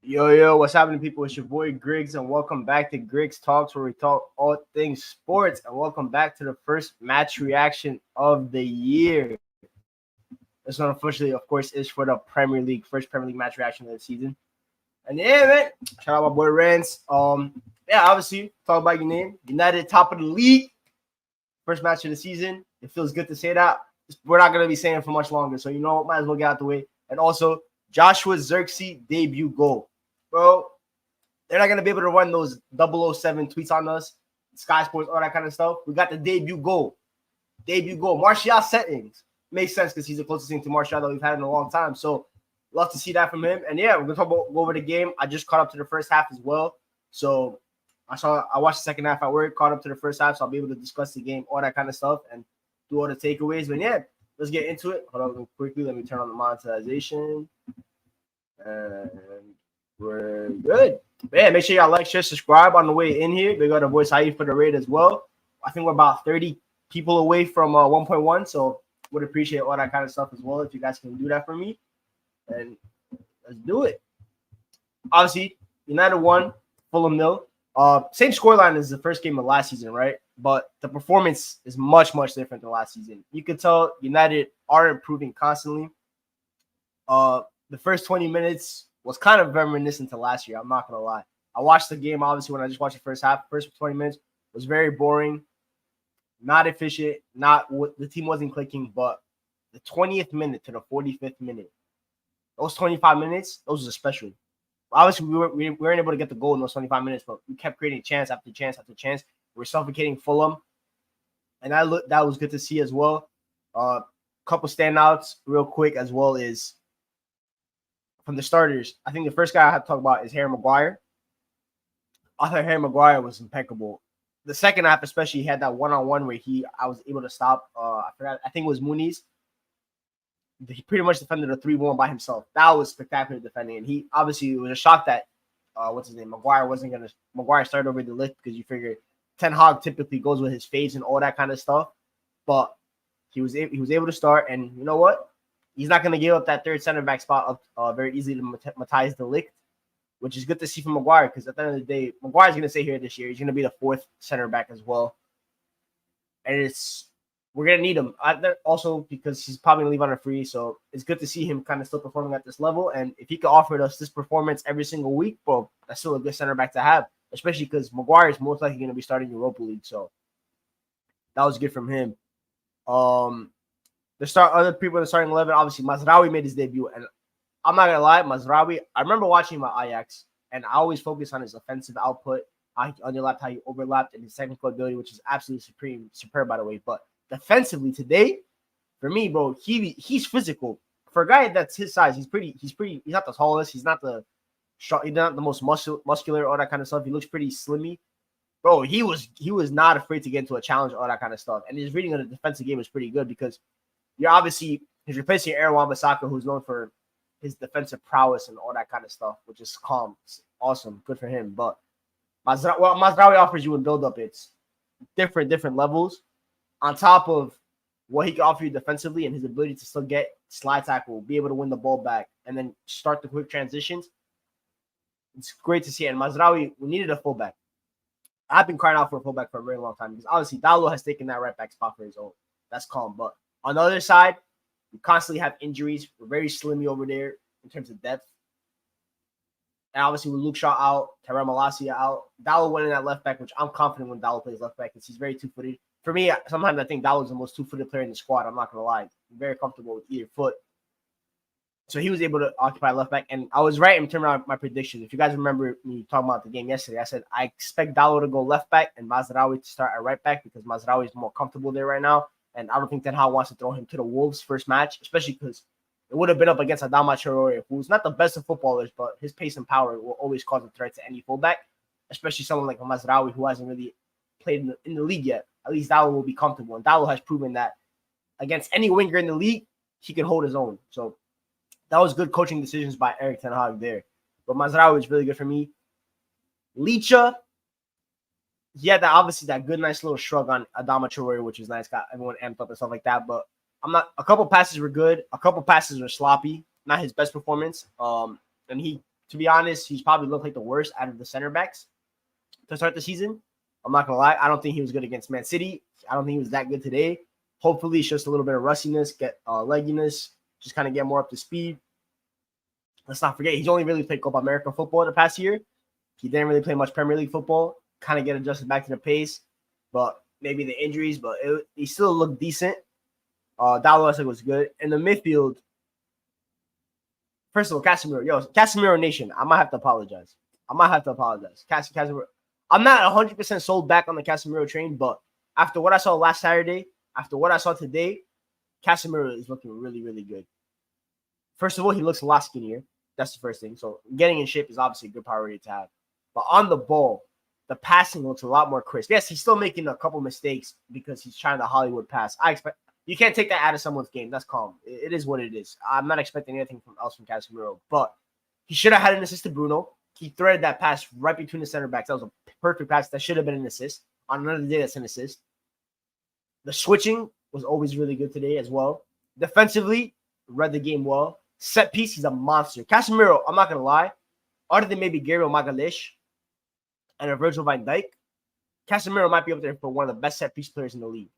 Yo, what's happening, people? It's your boy Griggs, and welcome back to Griggs Talks, where we talk all things sports. And welcome back to the first match reaction of the year. This one, unfortunately, of course, is for the Premier League, first Premier League match reaction of the season. And yeah, man, shout out my boy Rance. Obviously, talk about your name. United, top of the league, first match of the season. It feels good to say that. We're not gonna be saying it for much longer, so might as well get out the way. And also, Joshua Zirkzee debut goal, bro. They're not gonna be able to run those 007 tweets on us, Sky Sports, all that kind of stuff. We got the debut goal. Martial settings makes sense because he's the closest thing to Martial that we've had in a long time. So love to see that from him. And yeah, we're gonna go over the game. I just caught up to the first half as well. So I watched the second half at work, caught up to the first half, so I'll be able to discuss the game, all that kind of stuff, and do all the takeaways. But yeah, let's get into it. Hold on quickly. Let me turn on the monetization. And we're good. Man, make sure y'all like, share, subscribe on the way in here. They got a voice Haif for the raid as well. I think we're about 30 people away from 1.1, so would appreciate all that kind of stuff as well if you guys can do that for me. And let's do it. Obviously, United won, Fulham nil. Same scoreline as the first game of last season, right? But the performance is much, much different than last season. You could tell United are improving constantly. The first 20 minutes was kind of reminiscent to last year. I'm not going to lie. I watched the game, obviously, when I just watched the first half. First 20 minutes was very boring, not efficient, the team wasn't clicking, but the 20th minute to the 45th minute, those 25 minutes, those were special. Obviously, we weren't able to get the goal in those 25 minutes, but we kept creating chance after chance after chance. We're suffocating Fulham, and that was good to see as well. Couple standouts real quick as well is from the starters. I think the first guy I have to talk about is Harry Maguire. I thought Harry Maguire was impeccable. The second half, especially, he had that one-on-one where I was able to stop. I think it was Muniz. He pretty much defended a 3-1 by himself. That was spectacular defending. And he obviously, it was a shock that Maguire started over the lift, because you figure Ten Hag typically goes with his fades and all that kind of stuff. But he was able to start, and you know what? He's not going to give up that third center back spot up very easily to Matthijs de Ligt, which is good to see from Maguire, because at the end of the day, Maguire's going to stay here this year. He's going to be the fourth center back as well. And we're going to need him. Also, because he's probably going to leave on a free, so it's good to see him kind of still performing at this level. And if he could offer us this performance every single week, bro, that's still a good center back to have, especially because Maguire is most likely going to be starting Europa League. So that was good from him. Other people in the starting 11, obviously, Mazraoui made his debut. And I'm not going to lie, Mazraoui, I remember watching him at Ajax, and I always focus on his offensive output, how he underlapped, how he overlapped, and his technical ability, which is absolutely superb, by the way. But defensively today, for me, bro, he's physical. For a guy that's his size, he's not the tallest, he's not the most muscular, all that kind of stuff. He looks pretty slimmy. Bro, he was not afraid to get into a challenge, all that kind of stuff. And his reading of the defensive game was pretty good, because he's replacing Aaron Wan-Bissaka, who's known for his defensive prowess and all that kind of stuff, which is calm. It's awesome. Good for him. But Mazraoui offers you in build-up, it's different levels. On top of what he can offer you defensively and his ability to still get slide tackle, be able to win the ball back, and then start the quick transitions, it's great to see. And Mazraoui, we needed a fullback. I've been crying out for a fullback for a very long time, because obviously Diallo has taken that right back spot for his own. That's calm. But on the other side, we constantly have injuries. We're very slimmy over there in terms of depth. And obviously with Luke Shaw out, Tyrell Malacia out, Diallo went in at left back, which I'm confident when Diallo plays left back, because he's very two-footed. For me, sometimes I think Diallo's the most two-footed player in the squad. I'm not going to lie. I'm very comfortable with either foot. So he was able to occupy left back. And I was right in terms of my predictions. If you guys remember me talking about the game yesterday, I said I expect Diallo to go left back and Mazraoui to start at right back, because Mazraoui is more comfortable there right now. And I don't think Ten Hag wants to throw him to the Wolves first match, especially because it would have been up against Adama Traore, who's not the best of footballers, but his pace and power will always cause a threat to any fullback, especially someone like Mazraoui, who hasn't really played in the league yet. At least Diallo will be comfortable. And Diallo has proven that against any winger in the league, he can hold his own. So that was good coaching decisions by Erik ten Hag there. But Mazraoui is really good for me. Licha, he had that good, nice little shrug on Adama Traore, which was nice. Got everyone amped up and stuff like that. But a couple passes were good. A couple passes were sloppy. Not his best performance. And he to be honest, he's probably looked like the worst out of the center backs to start the season. I'm not going to lie. I don't think he was good against Man City. I don't think he was that good today. Hopefully, it's just a little bit of rustiness, get legginess, just kind of get more up to speed. Let's not forget, he's only really played Copa America football the past year. He didn't really play much Premier League football, kind of get adjusted back to the pace, but maybe the injuries, but he still looked decent. Diallo, I think, was good. In the midfield, first of all, Casemiro Nation, I might have to apologize. Casemiro. I'm not 100% sold back on the Casemiro train, but after what I saw last Saturday, after what I saw today, Casemiro is looking really, really good. First of all, he looks a lot skinnier. That's the first thing. So getting in shape is obviously a good priority to have. But on the ball, the passing looks a lot more crisp. Yes, he's still making a couple mistakes because he's trying to Hollywood pass. You can't take that out of someone's game. That's calm. It is what it is. I'm not expecting anything else from Casemiro, but he should have had an assist to Bruno. He threaded that pass right between the center backs. That was a perfect pass. That should have been an assist. On another day, that's an assist. The switching was always really good today as well. Defensively, read the game well. Set piece, he's a monster. Casemiro, I'm not going to lie, other than maybe Gabriel Magalhaes and a Virgil van Dijk, Casemiro might be up there for one of the best set piece players in the league.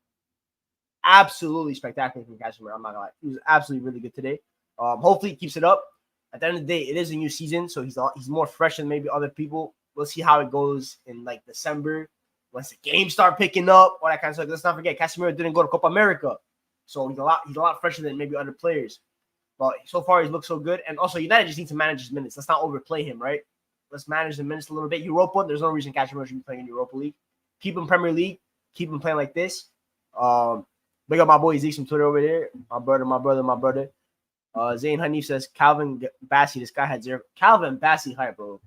Absolutely spectacular from Casemiro. I'm not going to lie. He was absolutely really good today. Hopefully he keeps it up. At the end of the day, it is a new season, so he's more fresh than maybe other people. We'll see how it goes in like December once the games start picking up, all that kind of stuff. Let's not forget, Casemiro didn't go to Copa America, so he's a lot fresher than maybe other players. But so far, he's looked so good. And also, United just need to manage his minutes. Let's not overplay him, right? Let's manage the minutes a little bit. Europa, there's no reason Casemiro should be playing in Europa League. Keep him Premier League. Keep him playing like this. Big up my boy Zeke from Twitter over there. My brother. Zayn Hanif says, Calvin Bassey, this guy had zero. Calvin Bassey hype, bro.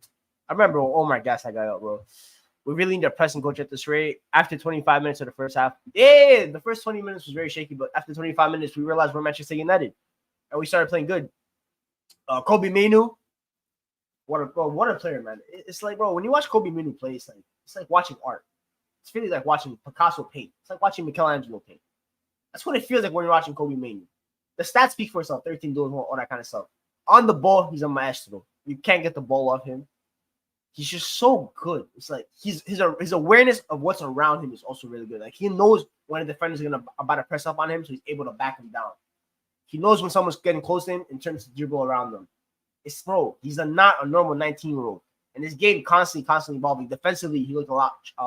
I remember when Omar gassed that guy up, bro. We really need to press and coach at this rate. After 25 minutes of the first half, the first 20 minutes was very shaky, but after 25 minutes, we realized we're Manchester United, and we started playing good. Kobbie Mainoo, what a player, man. It's like, bro, when you watch Kobbie Mainoo play, it's like watching art. It's really like watching Picasso paint. It's like watching Michelangelo paint. That's what it feels like when you're watching Kobbie Mainoo. The stats speak for itself, 13 duels, all that kind of stuff. On the ball, he's a maestro. You can't get the ball off him. He's just so good. It's like his awareness of what's around him is also really good. Like he knows when a defender's about to press up on him, so he's able to back him down. He knows when someone's getting close to him and turns to dribble around them. He's not a normal 19-year-old. And this game constantly evolving. Defensively, he looked a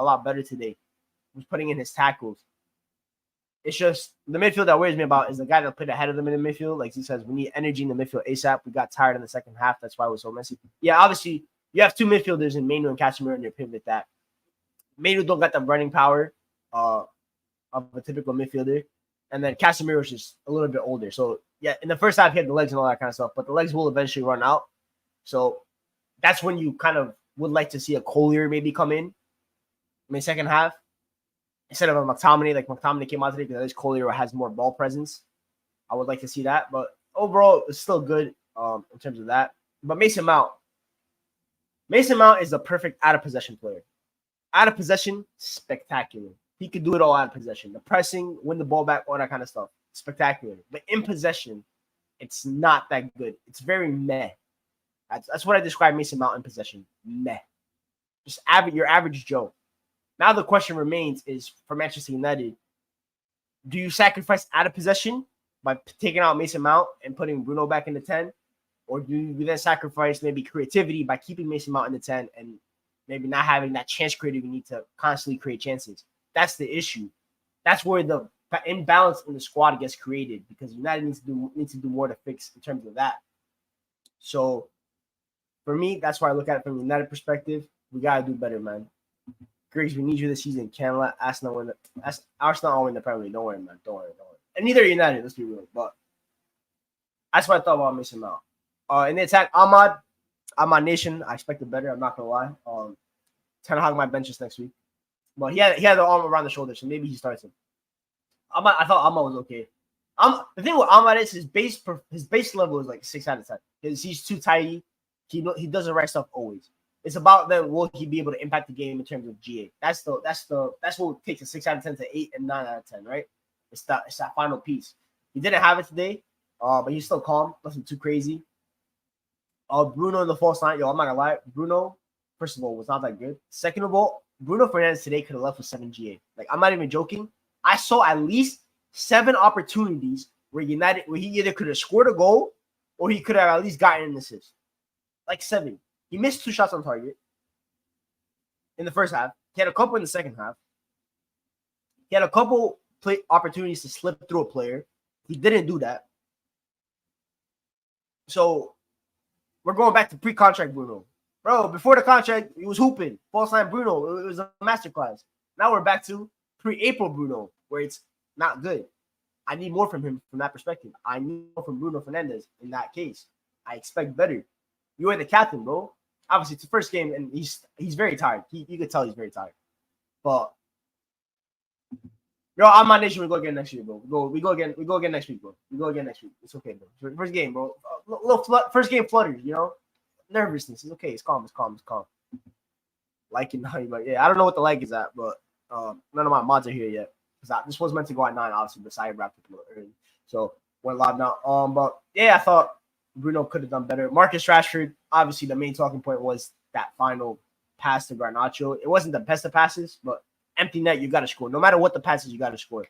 lot better today. He was putting in his tackles. It's just the midfield that worries me about is the guy that played ahead of them in the midfield. Like he says, we need energy in the midfield ASAP. We got tired in the second half. That's why it was so messy. Yeah, obviously, you have two midfielders in Mainoo and Casemiro in your pivot that Mainoo don't got the running power of a typical midfielder. And then Casemiro is just a little bit older. So, yeah, in the first half, he had the legs and all that kind of stuff. But the legs will eventually run out. So, that's when you kind of would like to see a Collier maybe come in. Second half. Instead of a McTominay, like McTominay came out today because at least Collier has more ball presence. I would like to see that. But overall, it's still good in terms of that. But Mason Mount is the perfect out-of-possession player. Out of possession, spectacular. He could do it all out of possession. The pressing, win the ball back, all that kind of stuff. Spectacular. But in possession, it's not that good. It's very meh. That's what I describe Mason Mount in possession. Meh. Just your average Joe. Now the question remains is for Manchester United, do you sacrifice out of possession by taking out Mason Mount and putting Bruno back in the 10? Or do you then sacrifice maybe creativity by keeping Mason Mount in the 10 and maybe not having that chance creator you need to constantly create chances? That's the issue. That's where the imbalance in the squad gets created because United needs to do more to fix in terms of that. So for me, that's why I look at it from the United perspective. We gotta do better, man. Griggs, we need you this season. Can't let Arsenal win. Arsenal win the Premier League. Don't worry, man. Don't worry. And neither United. Let's be real. But that's what I thought about Mason Mount. In the attack, Ahmad Nation. I expected better. I'm not gonna lie. Ten Hag my benches next week. But he had the arm around the shoulder, so maybe he starts him. I thought Ahmad was okay. The thing with Ahmad is his base level is like 6 out of 10. He's too tidy. He does the right stuff always. It's about then will he be able to impact the game in terms of GA. That's what takes a 6 out of 10 to 8 and 9 out of 10, right? It's that final piece. He didn't have it today, but he's still calm, nothing too crazy. Bruno in the false line. Yo, I'm not gonna lie. Bruno, first of all, was not that good. Second of all, Bruno Fernandes today could have left with 7 GA. Like, I'm not even joking. I saw at least 7 opportunities where he either could have scored a goal or he could have at least gotten an assist. Like 7. He missed 2 shots on target in the first half. He had a couple in the second half. He had a couple opportunities to slip through a player. He didn't do that. So we're going back to pre-contract Bruno. Bro, before the contract, he was hooping. False line Bruno. It was a masterclass. Now we're back to pre-April Bruno, where it's not good. I need more from him from that perspective. I need more from Bruno Fernandes in that case. I expect better. You are the captain, bro. Obviously, it's the first game, and he's very tired. You could tell he's very tired. But yo, I'm on nation. We go again next year, bro. We go again next week, bro. We go again next week. It's okay, bro. First game, bro. First game flutters, you know, nervousness. It's okay. It's calm. Like it now, but yeah, I don't know what the like is at, but none of my mods are here yet because this was meant to go at 9, obviously, but I wrapped up a little early, so went live now. But yeah, I thought Bruno could have done better. Marcus Rashford, obviously, the main talking point was that final pass to Garnacho. It wasn't the best of passes, but empty net, you got to score. No matter what the passes, you got to score.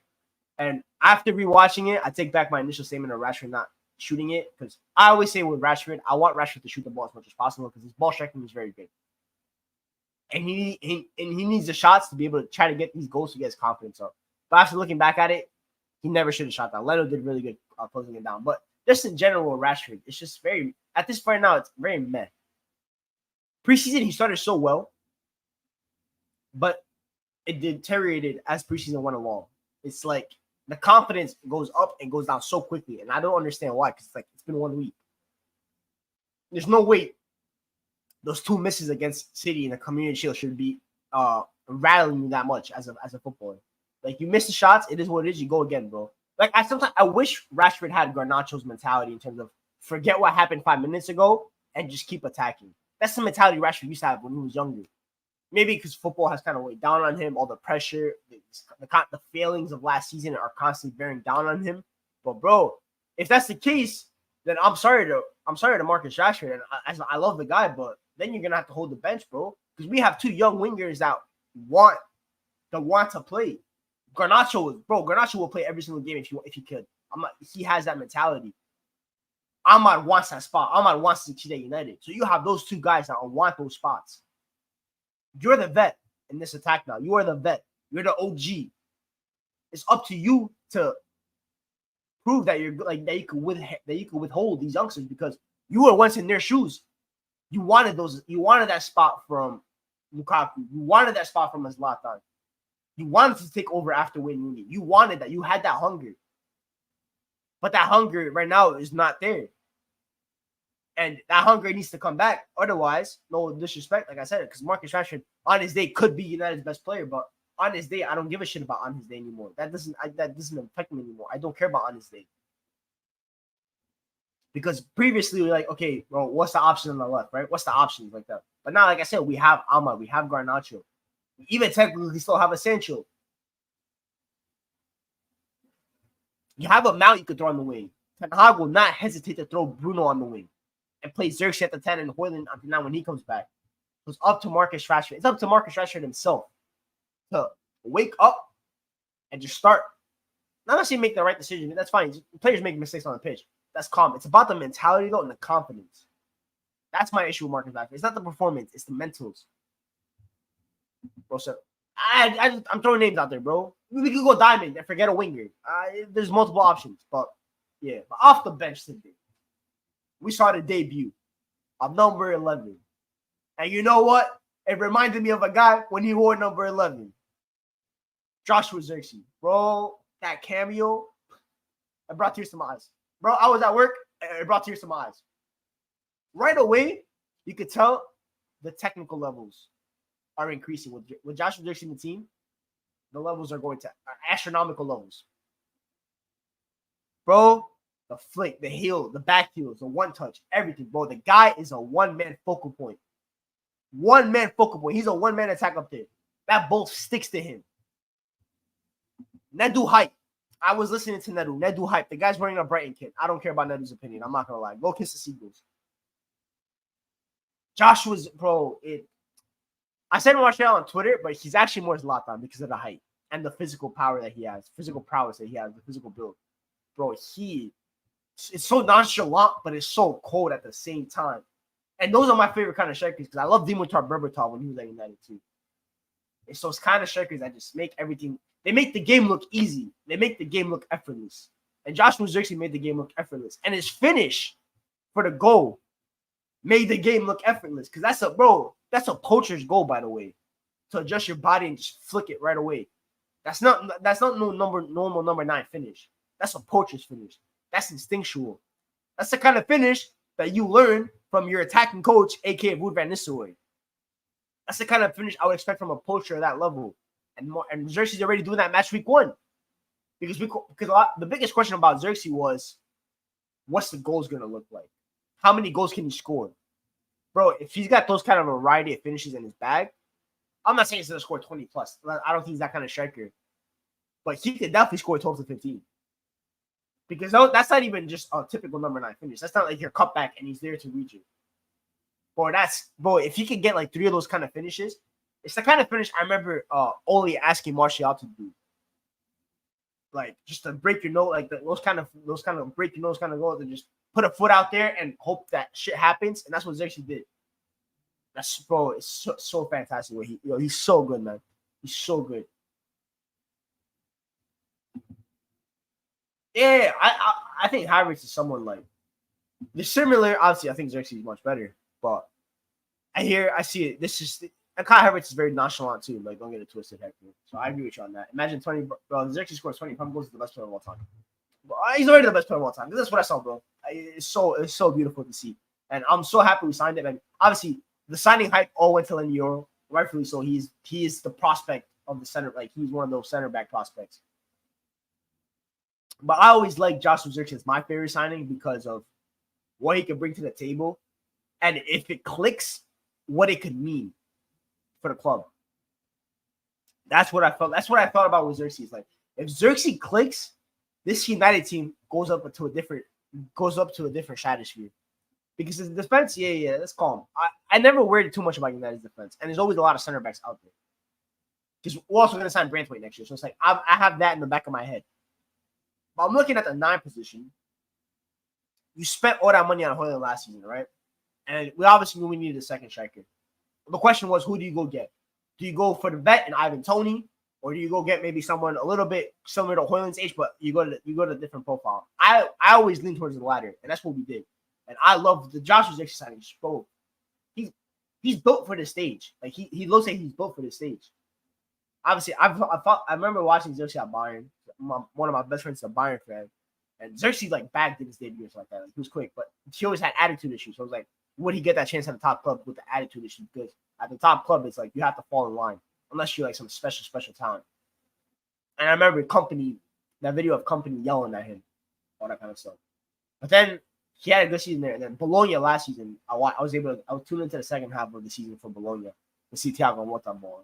And after rewatching it, I take back my initial statement of Rashford not shooting it because I always say with Rashford, I want Rashford to shoot the ball as much as possible because his ball striking is very good. And he needs the shots to be able to try to get these goals to get his confidence up. But after looking back at it, he never should have shot that. Leno did really good closing it down. But just in general, Rashford, it's just very, at this point now, it's very meh. Preseason, he started so well, but it deteriorated as preseason went along. It's like the confidence goes up and goes down so quickly, and I don't understand why, because it's been 1 week. There's no way those 2 misses against City in the Community Shield should be rattling me that much as a footballer. Like, you miss the shots, it is what it is. You go again, bro. Like, I wish Rashford had Garnacho's mentality in terms of forget what happened 5 minutes ago and just keep attacking. That's the mentality Rashford used to have when he was younger. Maybe because football has kind of weighed down on him, all the pressure, the failings of last season are constantly bearing down on him. But bro, if that's the case, then I'm sorry to Marcus Rashford, and I love the guy, but then you're gonna have to hold the bench, bro, because we have 2 young wingers that want to play. Garnacho will play every single game if he could. He has that mentality. Ahmad wants that spot. Ahmad wants to succeed at United. So you have those 2 guys that want those spots. You're the vet in this attack now. You are the vet. You're the OG. It's up to you to prove that you're like that you could withhold these youngsters because you were once in their shoes. You wanted that spot from Lukaku. You wanted that spot from Zlatan. You wanted to take over after Wayne Rooney. You wanted that. You had that hunger. But that hunger right now is not there. And that hunger needs to come back. Otherwise, no disrespect, like I said, because Marcus Rashford on his day could be United's best player, but on his day, I don't give a shit about on his day anymore. That doesn't affect me anymore. I don't care about on his day. Because previously, we're like, okay, well, what's the option on the left, right? What's the options like that? But now, like I said, we have Ahmad, we have Garnacho. We even technically still have a Sancho. You have a Mount you could throw on the wing. Ten Hag will not hesitate to throw Bruno on the wing and play Zirkzee at the 10 and Højlund until now when he comes back. So it's up to Marcus Rashford. It's up to Marcus Rashford himself to wake up and just start. Not necessarily make the right decision. That's fine. Players make mistakes on the pitch. That's calm. It's about the mentality, though, and the confidence. That's my issue with Marcus Rashford. It's not the performance. It's the mentals. Bro, so I'm throwing names out there, bro. We could go diamond and forget a winger. There's multiple options. But, yeah. But off the bench today, we saw the debut of number 11. And you know what? It reminded me of a guy when he wore number 11. Joshua Zirkzee. Bro, that cameo, it brought tears to my eyes. Bro, I was at work, and it brought tears to my eyes. Right away, you could tell the technical levels are increasing. With Joshua Zirkzee in the team, the levels are going to astronomical levels. Bro, the flick, the heel, the back heels, the one touch, everything, bro. The guy is a one-man focal point. One-man focal point. He's a one-man attack up there. That ball sticks to him. Nedu hype. I was listening to Nedu. Nedu hype. The guy's wearing a Brighton kit. I don't care about Nedu's opinion. I'm not going to lie. Go kiss the Seagulls. Josh was, bro, I said Martial on Twitter, but he's actually more Zlatan because of the height and the physical power that he has, physical prowess that he has, the physical build. Bro, it's so nonchalant, but it's so cold at the same time. And those are my favorite kind of strikers because I love Dimitar Berbatov when he was at United too. It's those kind of strikers that just make everything. They make the game look easy. They make the game look effortless. And Joshua Zirkzee made the game look effortless. And his finish for the goal made the game look effortless. Because that's a poacher's goal, by the way. To adjust your body and just flick it right away. That's not no normal number 9 finish. That's a poacher's finish. That's instinctual. That's the kind of finish that you learn from your attacking coach, aka Wood Van Nistelrooy. That's the kind of finish I would expect from a poacher at that level. And Zirkzee's already doing that match week 1. Because the biggest question about Zirkzee was, what's the goals going to look like? How many goals can he score? Bro, if he's got those kind of variety of finishes in his bag, I'm not saying he's going to score 20 plus. I don't think he's that kind of striker. But he could definitely score 12 to 15. Because that's not even just a typical number 9 finish. That's not like your cutback and he's there to reach it. Bro, if he could get like 3 of those kind of finishes, it's the kind of finish I remember Ole asking Martial to do. Like just to break your nose, like those kind of break your nose kind of goals, and just put a foot out there and hope that shit happens. And that's what Zirkzee did. It's so fantastic. He's so good, man. He's so good. Yeah, I think Havertz is someone like the similar. Obviously, I think Zirkzee is much better, but I see it. And Kai Havertz is very nonchalant too. Like, don't get it twisted, Hector. So I agree with you on that. Imagine 20, bro. Zirkzee scores 20. Probably goes to the best player of all time. But he's already the best player of all time. That's what I saw, bro. It's so beautiful to see, and I'm so happy we signed him. And obviously, the signing hype all went to Lenioro, rightfully so. He is the prospect of the center. Like he's one of those center back prospects. But I always like Joshua Zirkzee as my favorite signing because of what he can bring to the table, and if it clicks, what it could mean for the club. That's what I felt. That's what I thought about with Zirkzee. It's like if Zirkzee clicks, this United team goes up to a different stratosphere. Because the defense, yeah, that's calm. I never worried too much about United's defense, and there's always a lot of center backs out there. Because we're also going to sign Branthwaite next year, so it's like I have that in the back of my head. But I'm looking at the 9 position. You spent all that money on Højlund last season, right? And we obviously knew we needed a second striker. The question was, who do you go get? Do you go for the vet and Ivan Toney, or do you go get maybe someone a little bit similar to Højlund's age, but you go to a different profile? I always lean towards the latter, and that's what we did. And I love the Joshua Zirkzee signing. Bro, he's built for this stage. Like he looks like he's built for this stage. Obviously, I remember watching Zirkzee at Bayern. One of my best friends is a Bayern fan, and Zirkzee like bagged in his debut or something like that. Like, he was quick, but he always had attitude issues. So I was like, would he get that chance at the top club with the attitude issues? Because at the top club, it's like you have to fall in line unless you're like some special talent. And I remember that video of Company yelling at him, all that kind of stuff. But then he had a good season there. And then Bologna last season, I was tuned into the second half of the season for Bologna to see Thiago Motta ball.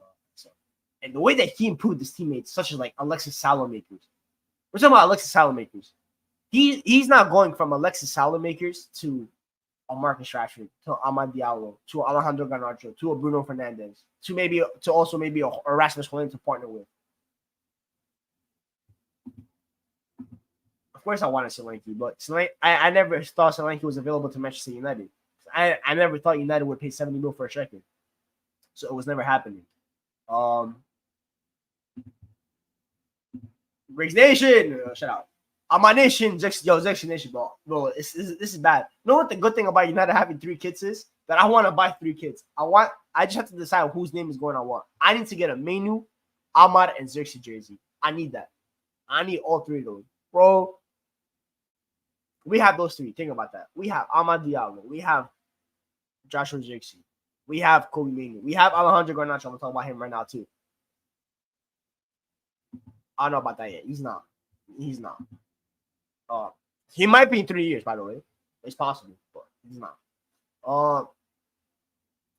And the way that he improved his teammates, such as like Alexis Salamakers. We're talking about Alexis Salamakers. He's not going from Alexis Salamakers to a Marcus Rashford, to Amad Diallo, to Alejandro Garnacho, to a Bruno Fernandes, to also maybe a Erasmus Højlund to partner with. Of course, I wanted Solanke, but I never thought Solanke was available to Manchester United. I never thought United would pay 70 mil for a striker, so it was never happening. Briggs Nation, shout out. On my nation, Zirkzee Nation, bro. This is bad. You know what the good thing about United having 3 kids is? That I want to buy 3 kids. I just have to decide whose name is going on what. I need to get a Mainoo, Ahmad, and Zirkzee jersey. I need that. I need all 3 of those. Bro, we have those 3. Think about that. We have Amad Diallo. We have Joshua Zirkzee. We have Kobbie Mainoo. We have Alejandro Garnacho. I'm going to talk about him right now, too. I don't know about that yet. He's not. He might be in 3 years, by the way. It's possible, but he's not.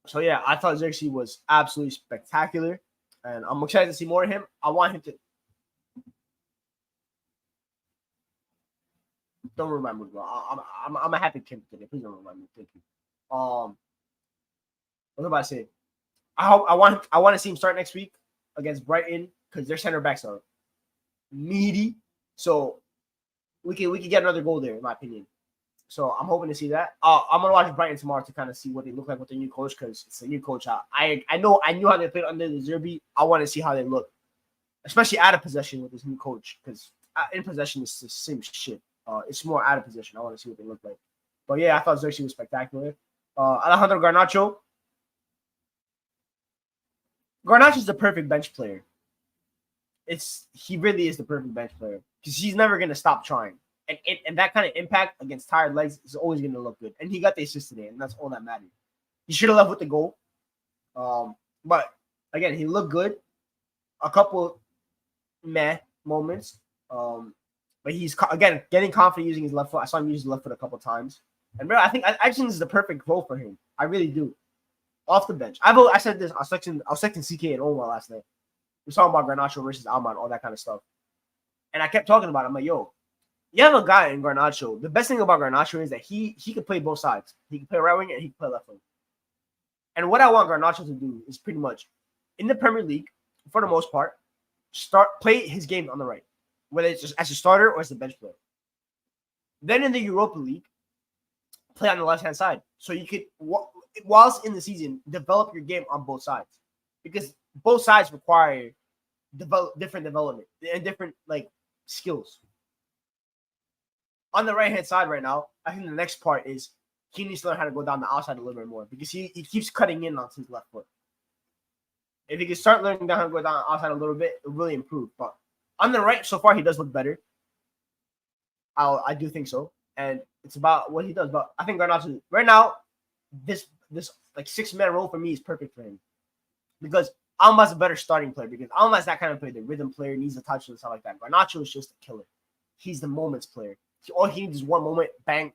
So yeah, I thought Zirkzee was absolutely spectacular, and I'm excited to see more of him. I want him to. Don't remind me, bro. I'm a happy kid today. Please don't remind me. Thank you. What was I about to say? I want to see him start next week against Brighton because their center backs are meaty. So we could get another goal there, in my opinion. So I'm hoping to see that. I'm gonna watch Brighton tomorrow to kind of see what they look like with the new coach because it's a new coach. I knew how they played under the Zirkzee. I want to see how they look, especially out of possession with this new coach because in possession it's the same shit. It's more out of possession. I want to see what they look like. But yeah, I thought Zirkzee was spectacular. Alejandro Garnacho. Garnacho's the perfect bench player. He really is the perfect bench player because he's never gonna stop trying. And that kind of impact against tired legs is always going to look good. And he got the assist today, and that's all that matters. He should have left with the goal. But, again, he looked good. A couple meh moments. But he's, again, getting confident using his left foot. I saw him use his left foot a couple times. And, bro, I think this is the perfect role for him. I really do. Off the bench. I said this. I was texting CK and Omar last night. We were talking about Garnacho versus Ahmad, all that kind of stuff. And I kept talking about it. I'm like, yo, you have a guy in Garnacho. The best thing about Garnacho is that he can play both sides. He can play right wing and he can play left wing. And what I want Garnacho to do is pretty much in the Premier League, for the most part, play his game on the right, whether it's just as a starter or as a bench player. Then in the Europa League, play on the left-hand side. So you could, whilst in the season, develop your game on both sides. Because both sides require different development and different skills. On the right-hand side right now, I think the next part is he needs to learn how to go down the outside a little bit more because he keeps cutting in on his left foot. If he can start learning how to go down the outside a little bit, it'll really improve. But on the right, so far, he does look better. I do think so. And it's about what he does. But I think Garnacho, right now, this six-man role for me is perfect for him. Because Alma's a better starting player. Because Alma's that kind of player, the rhythm player, needs a touch and stuff like that. Garnacho is just a killer. He's the moments player. All he needs is one moment, bang,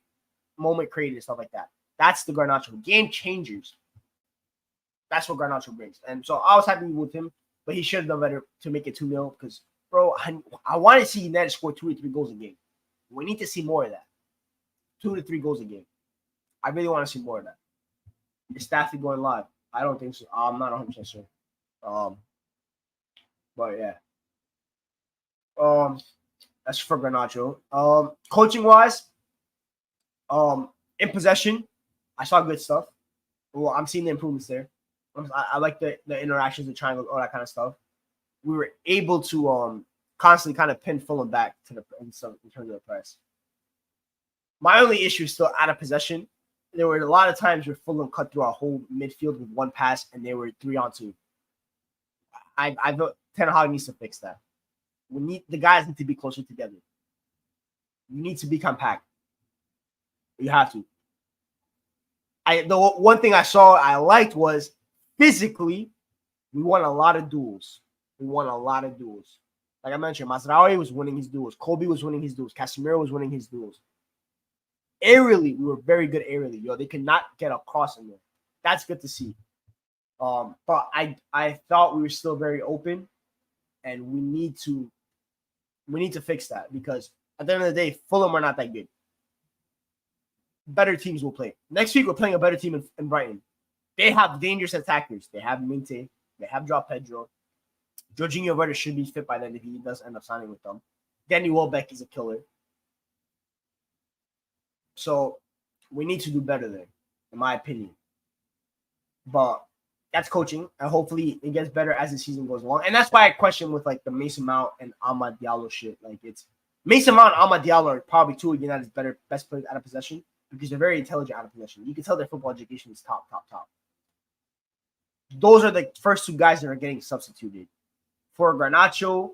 moment created and stuff like that. That's the Garnacho. Game changers. That's what Garnacho brings. And so I was happy with him, but he should have done better to make it 2-0 because, bro, I want to see United score 2 or 3 goals a game. We need to see more of that. 2 to 3 goals a game. I really want to see more of that. Is Staffy going live? I don't think so. I'm not 100% sure. But yeah. That's for Garnacho. Coaching wise, in possession, I saw good stuff. Well, I'm seeing the improvements there. I like the interactions, the triangle, all that kind of stuff. We were able to constantly kind of pin Fulham back to in terms of the press. My only issue is still out of possession. There were a lot of times where Fulham cut through our whole midfield with one pass, and they were 3-on-2. I thought Ten Hag needs to fix that. The guys need to be closer together. You need to be compact. You have to. The one thing I saw I liked was physically, we won a lot of duels. Like I mentioned, Mazraoui was winning his duels. Kobbie was winning his duels. Casemiro was winning his duels. Aerially, we were very good aerially. They could not get a cross in there. That's good to see. But I thought we were still very open, and we need to fix that because at the end of the day, Fulham are not that good. Better teams will play. Next week, we're playing a better team in Brighton. They have dangerous attackers. They have Minte. They have João Pedro. Jorginho Verder should be fit by then if he does end up signing with them. Danny Welbeck is a killer. So we need to do better there, in my opinion. But that's coaching, and hopefully it gets better as the season goes along. And that's why I question with the Mason Mount and Amad Diallo shit. It's Mason Mount and Amad Diallo are probably two of United's best players out of possession because they're very intelligent out of possession. You can tell their football education is top. Those are the first two guys that are getting substituted for Garnacho,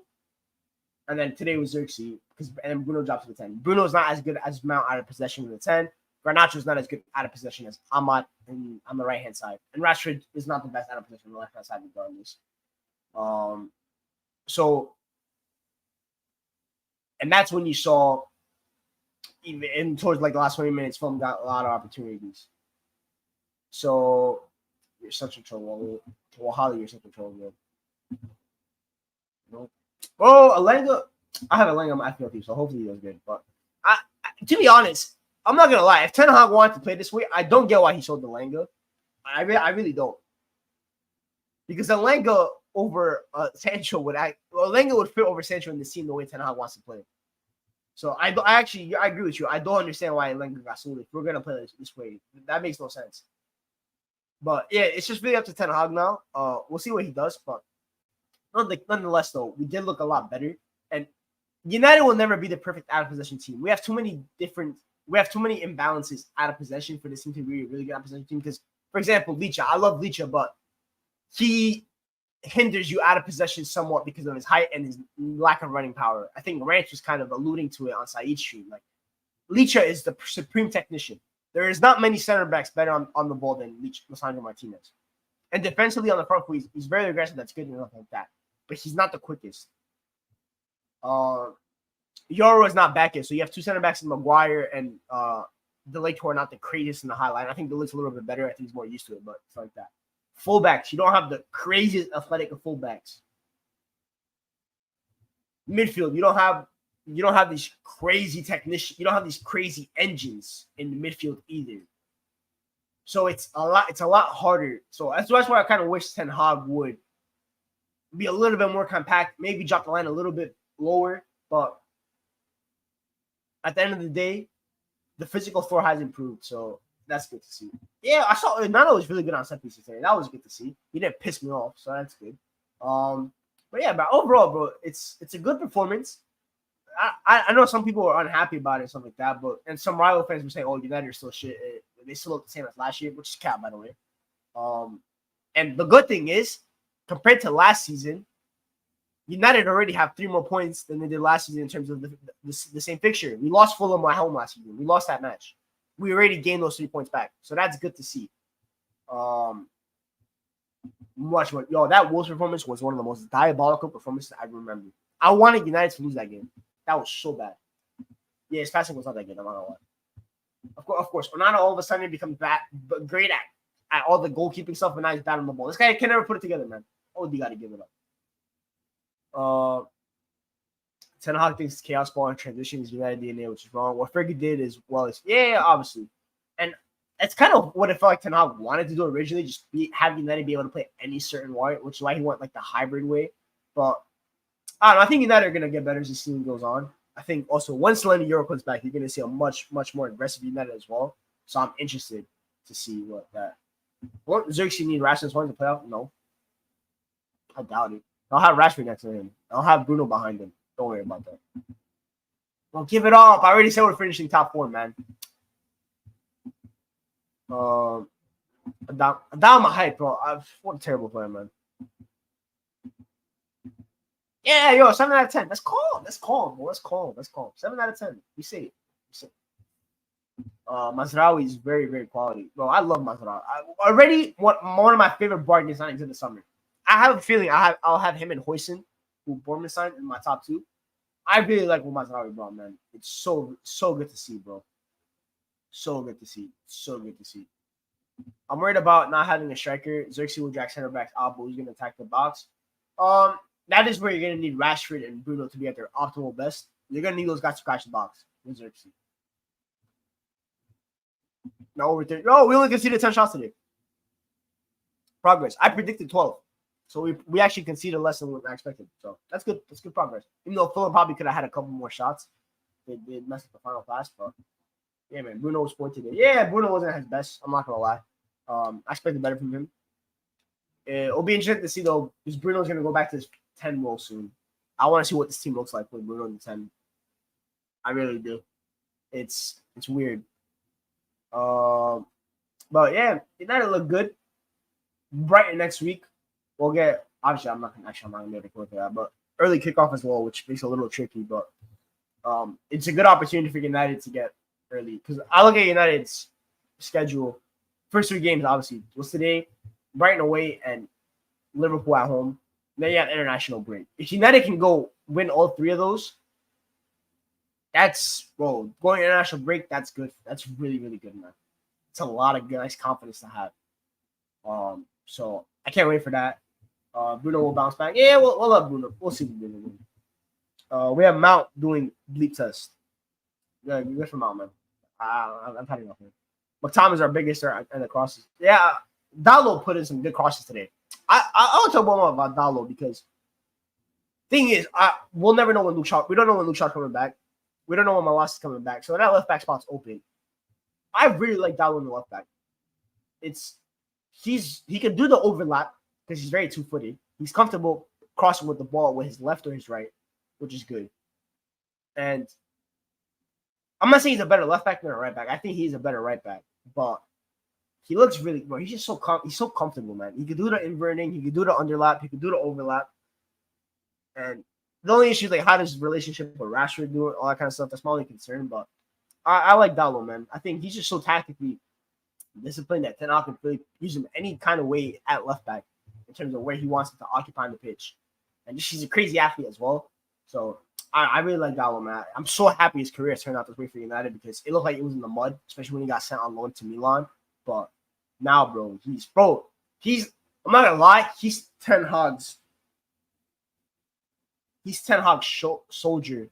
and then today was Zirkzee and then Bruno drops to the 10. Bruno's not as good as Mount out of possession with the 10. Garnacho's not as good out of possession as Ahmad on the right-hand side. And Rashford is not the best out of possession on the left-hand side regardless. And that's when you saw, even towards the last 20 minutes, Fulham got a lot of opportunities. So, you're such a trouble. Well, Holly, you're such a trouble. Nope. Oh, Alenga. I have Alenga on my FPL team, so hopefully he does good. But to be honest, I'm not gonna lie. If Ten Hag wanted to play this way, I don't get why he sold Alenga. I really don't. Because Elanga over Sancho would Elanga would fit over Sancho in the team the way Ten Hag wants to play. So I agree with you. I don't understand why Elanga got sold. If we're gonna play this way, that makes no sense. But yeah, it's just really up to Ten Hag now. We'll see what he does. But nonetheless, though, we did look a lot better. And United will never be the perfect out of possession team. We have too many imbalances out of possession for this team to be a really good out of possession team. Because, for example, Licha, I love Licha, but he hinders you out of possession somewhat because of his height and his lack of running power. I think Ranch was kind of alluding to it on Saeed's stream. Like, Licha is the supreme technician. There is not many center backs better on the ball than Lisandro Martinez. And defensively on the front foot, he's very aggressive. That's good enough like that. But he's not the quickest. Yoro is not back yet, so you have two center backs in Maguire and De Ligt, who are not the craziest in the highlight. I think De Ligt's a little bit better. I think he's more used to it, but it's like that. Fullbacks, you don't have the craziest athletic of fullbacks. Midfield, you don't have these crazy technicians. You don't have these crazy engines in the midfield either. So it's a lot harder. So that's why I kind of wish Ten Hag would be a little bit more compact, maybe drop the line a little bit lower, but at the end of the day, the physical floor has improved, so that's good to see. Yeah, I saw Nano was really good on set pieces today. That was good to see. He didn't piss me off, so that's good. But yeah, but overall, bro, it's a good performance. I know some people are unhappy about it and stuff like that, and some rival fans were saying, "Oh, United are still shit. They still look the same as last year," which is cap, by the way. And the good thing is, compared to last season, United already have 3 more points than they did last season in terms of the same fixture. We lost Fulham at home last season. We lost that match. We already gained those 3 points back, so that's good to see. Much more. Yo, that Wolves performance was one of the most diabolical performances I remember. I wanted United to lose that game. That was so bad. Yeah, his passing was not that good. I'm not gonna lie. Of course, Onana all of a sudden becomes great at all the goalkeeping stuff, and now he's bad on the ball. This guy can never put it together, man. Oh, you got to give it up. Ten Hag thinks chaos ball and transition is United DNA, which is wrong. What Fergie did is, obviously. And it's kind of what it felt like Ten Hag wanted to do originally, just have United be able to play any certain way, which is why he went like the hybrid way. But I don't know. I think United are going to get better as the season goes on. I think also once Lenny Euro comes back, you're going to see a much more aggressive United as well. So I'm interested to see what that. Won't Zirkzee need Rashford's one to play out? No. I doubt it. I'll have Rashford next to him. I'll have Bruno behind him. Don't worry about that. Don't give it up. I already said we're finishing top 4, man. Down my hype, bro. What a terrible player, man. Yeah, yo, 7 out of 10. That's calm. That's calm, bro. That's calm. 7 out of 10. We see it. Mazraoui is very, very quality. Bro, I love Mazraoui. Already one of my favorite bargain signings in the summer. I have a feeling I'll have him and Hoyson, who Bournemouth signed, in my top 2. I really like what Mazraoui brought, man. It's so good to see, bro. So good to see. I'm worried about not having a striker. Zirkzee will drag center backs out, but he's going to attack the box. That is where you're going to need Rashford and Bruno to be at their optimal best. You're going to need those guys to crash the box with Zirkzee. No, over 30. No, we only conceded 10 shots today. Progress. I predicted 12. So we actually conceded less than what I expected. So that's good. That's good progress. Even though Fulham probably could have had a couple more shots. They messed up the final pass, but yeah, man. Bruno was 4 today. Yeah, Bruno wasn't at his best. I'm not going to lie. I expected better from him. It'll be interesting to see, though, because Bruno's going to go back to his 10 role soon. I want to see what this team looks like with Bruno in the 10. I really do. It's weird. But yeah, United look good. Brighton next week. We'll get, obviously, I'm not going to be able to look at that, but early kickoff as well, which makes it a little tricky, but it's a good opportunity for United to get early, because I look at United's schedule. First 3 games, obviously, was today, Brighton away, and Liverpool at home. Then you have international break. If United can go win all 3 of those, going international break, that's good. That's really, really good, man. It's a lot of nice confidence to have. So I can't wait for that. Bruno will bounce back. Yeah, we'll love Bruno. We'll see what Bruno. We have Mount doing bleep test. Yeah, good for Mount, man. I'm tired of him. McTominay's our biggest and the crosses. Yeah, Diallo put in some good crosses today. I want to talk more about Diallo because thing is, we'll never know when Luke Shaw. We don't know when Luke Shaw coming back. We don't know when Malas is coming back. So that left back spot's open. I really like Diallo in the left back. He can do the overlap because he's very 2-footed. He's comfortable crossing with the ball with his left or his right, which is good. And I'm not saying he's a better left back than a right back. I think he's a better right back, but he looks really, bro. He's just he's so comfortable, man. He can do the inverting, he can do the underlap, he can do the overlap. And the only issue is like how does his relationship with Rashford do it, all that kind of stuff. That's my only concern. But I like Diallo, man. I think he's just so tactically disciplined that Ten Hag can really use him any kind of way at left back in terms of where he wants him to occupy the pitch. And just he's a crazy athlete as well. So I really like Diallo, man. I'm so happy his career turned out this way for United because it looked like it was in the mud, especially when he got sent on loan to Milan. But now, bro, I'm not gonna lie, he's Ten Hag's soldier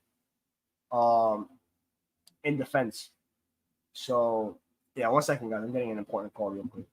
in defense. So yeah, 1 second, guys. I'm getting an important call real quick.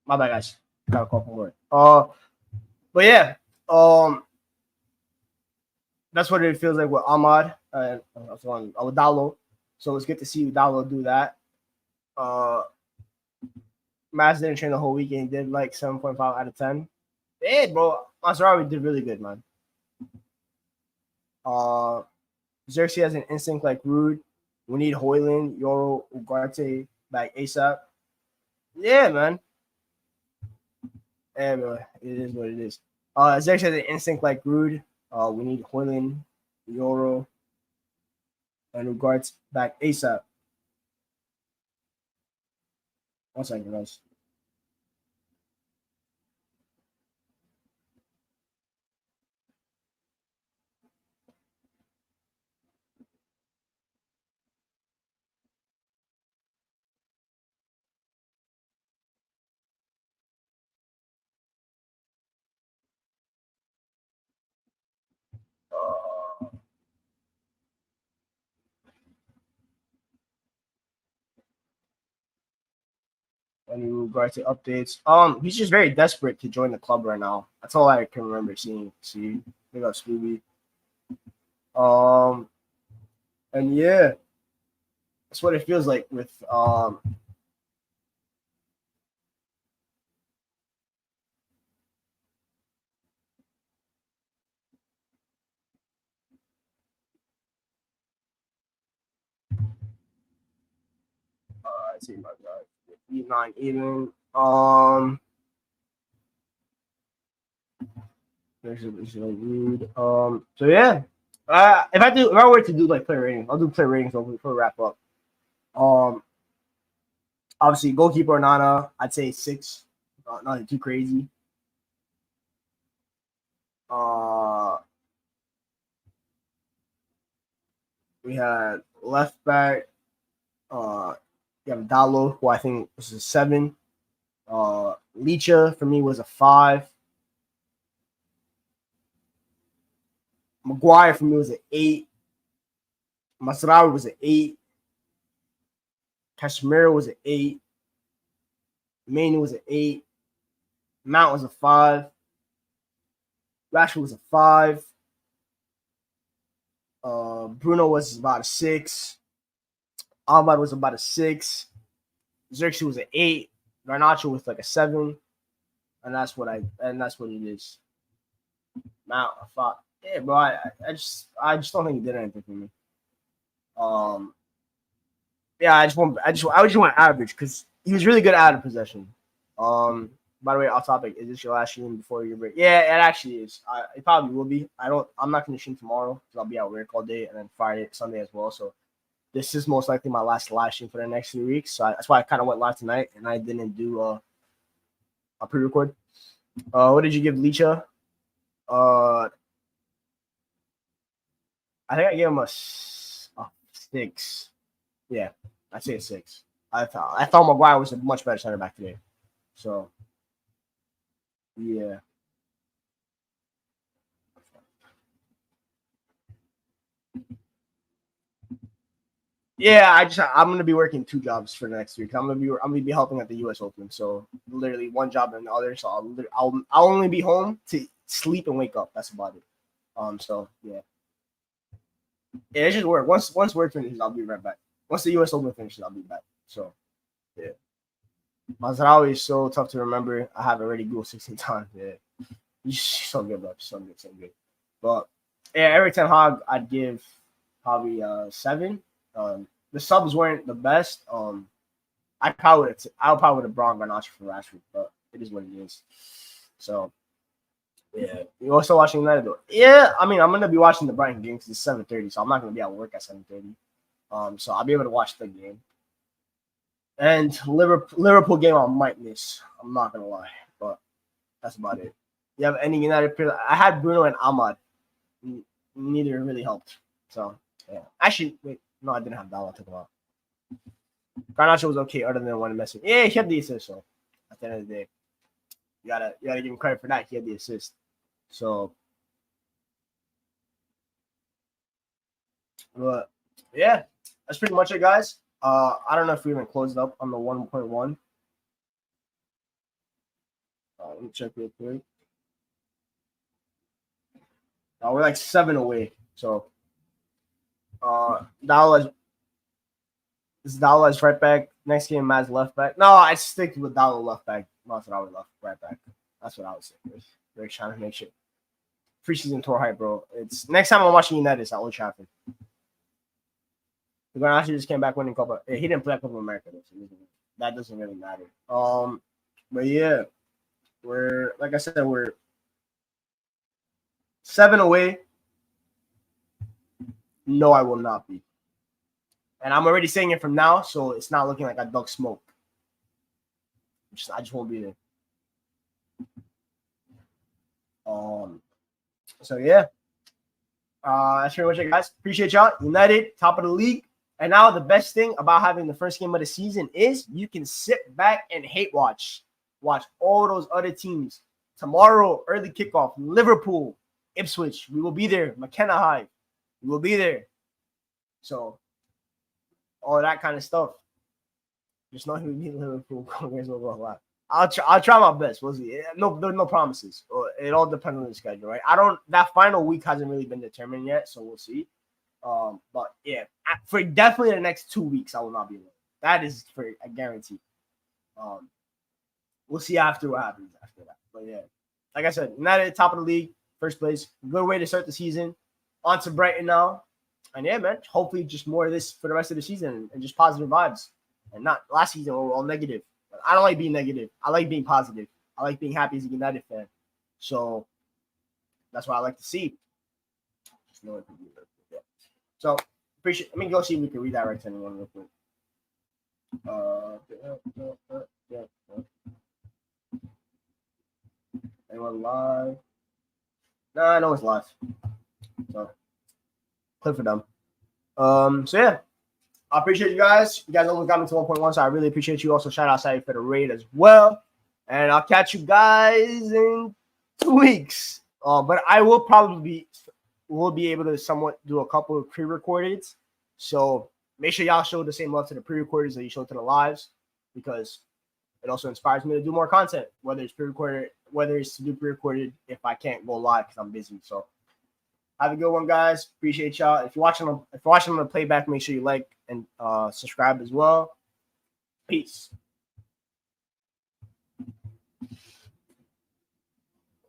My bad, guys. Got a call from work. But yeah, that's what it feels like with Ahmad and with Diallo. So it's good to see Diallo do that. Maz didn't train the whole weekend. He did like 7.5 out of 10. Hey, bro, Masraoui did really good, man. Zirkzee has an instinct like Rude. We need Hoyland, Yoro, Ugarte back ASAP. Yeah, man. Yeah, bro, it is what it is. Zirkzee has an instinct like Rude. We need Hoyland, Yoro, and Ugarte back ASAP. 1 second, guys. In regards to updates, he's just very desperate to join the club right now. That's all I can remember seeing. See, big up Scooby. And yeah, that's what it feels like with I see my God, E9 even. There's really rude. So yeah. If I were to do like player ratings, I'll do player ratings before we wrap up. Obviously goalkeeper Nana, I'd say 6. Nothing too crazy. We had left back. You have Diallo, who I think was a 7. Licha for me was a 5. Maguire for me was an 8. Masraoui was an 8. Casemiro was an 8. Mainoo was an 8. Mount was a 5. Rashford was a 5. Bruno was about a 6. Ahmad was about a 6. Zirkzee was an 8. Garnacho was like a 7. And that's what it is. Now I thought, yeah, bro, I just don't think he did anything for me. Yeah, I just want average because he was really good out of possession. By the way, off topic, is this your last stream before your break? Yeah, it actually is. It probably will be. I'm not gonna stream tomorrow because I'll be at work all day and then Friday, Sunday as well. So this is most likely my last live stream for the next 3 weeks. So that's why I kind of went live tonight and I didn't do a pre-record. What did you give Licha? I think I gave him a 6. Yeah, I'd say a 6. I thought Maguire was a much better center back today. So, yeah. Yeah, I'm gonna be working 2 jobs for the next week. I'm gonna be helping at the U.S. Open. So literally one job and the other. So I'll only be home to sleep and wake up. That's about it. So yeah. Yeah, it's just work. Once work finishes, I'll be right back. Once the U.S. Open finishes, I'll be back. So yeah. Mazraoui is so tough to remember. I have already Googled 16 times. Yeah. He's so good, bro. So good. But yeah, Eric Ten Hag, I'd give probably 7. The subs weren't the best. I probably would have brought Garnacho for Rashford, but it is what it is. So yeah, you also watching United though? Yeah, I mean I'm gonna be watching the Brighton game because it's 7:30, so I'm not gonna be at work at 7:30. So I'll be able to watch the game. And Liverpool game I might miss. I'm not gonna lie, but that's about it. You have any United player? I had Bruno and Ahmad. Neither really helped. So yeah, actually, wait, no, I didn't have Diallo. I took him out. Garnacho was okay, other than one messing. Yeah, he had the assist. So at the end of the day, you gotta give him credit for that. He had the assist. So, but yeah, that's pretty much it, guys. I don't know if we even closed up on the 1.1. Let me check real quick. We're like 7 away. So, Diallo as right back. Next game, Matt's left back. No, I stick with Diallo left back. Mazraoui right back. That's what I would say. They're trying to make sure. Preseason tour hype, bro. It's next time I'm watching United is at Old Trafford. The Garnacho just came back winning Copa. He didn't play Copa America though, so that doesn't really matter. But yeah, we're 7 away. No, I will not be. And I'm already saying it from now, so it's not looking like I dug smoke. I just won't be there. So yeah. That's pretty much it, guys. Appreciate y'all. United, top of the league. And now the best thing about having the first game of the season is you can sit back and hate watch. Watch all those other teams. Tomorrow, early kickoff, Liverpool, Ipswich. We will be there. McKenna High. We will be there. So, all that kind of stuff. Just know who beat Liverpool. I'll try my best. We'll see. No promises. It all depends on the schedule, right? That final week hasn't really been determined yet, so we'll see. But yeah, for definitely the next 2 weeks, I will not be alone. That is for a guarantee. We'll see after what happens after that. But yeah, like I said, United top of the league, first place. Good way to start the season. On to Brighton now. And yeah, man, hopefully just more of this for the rest of the season and just positive vibes. And not last season, we were all negative. I don't like being negative. I like being positive. I like being happy as a United fan. So that's what I like to see. Just know it can be yeah. So appreciate. Let me go see if we can redirect anyone real quick. Anyone live? No, I know it's live. So clip for them. So yeah. I appreciate you guys. You guys only got me to 1.1, so I really appreciate you. Also, shout out Saeed for the raid as well. And I'll catch you guys in 2 weeks. But I will probably be able to somewhat do a couple of pre-recorded. So make sure y'all show the same love to the pre-recordeds that you show to the lives, because it also inspires me to do more content, whether it's pre-recorded, whether it's to do pre-recorded if I can't go live because I'm busy. So Have a good one, guys. Appreciate y'all. If you're watching on the playback, make sure you like and subscribe as well. Peace.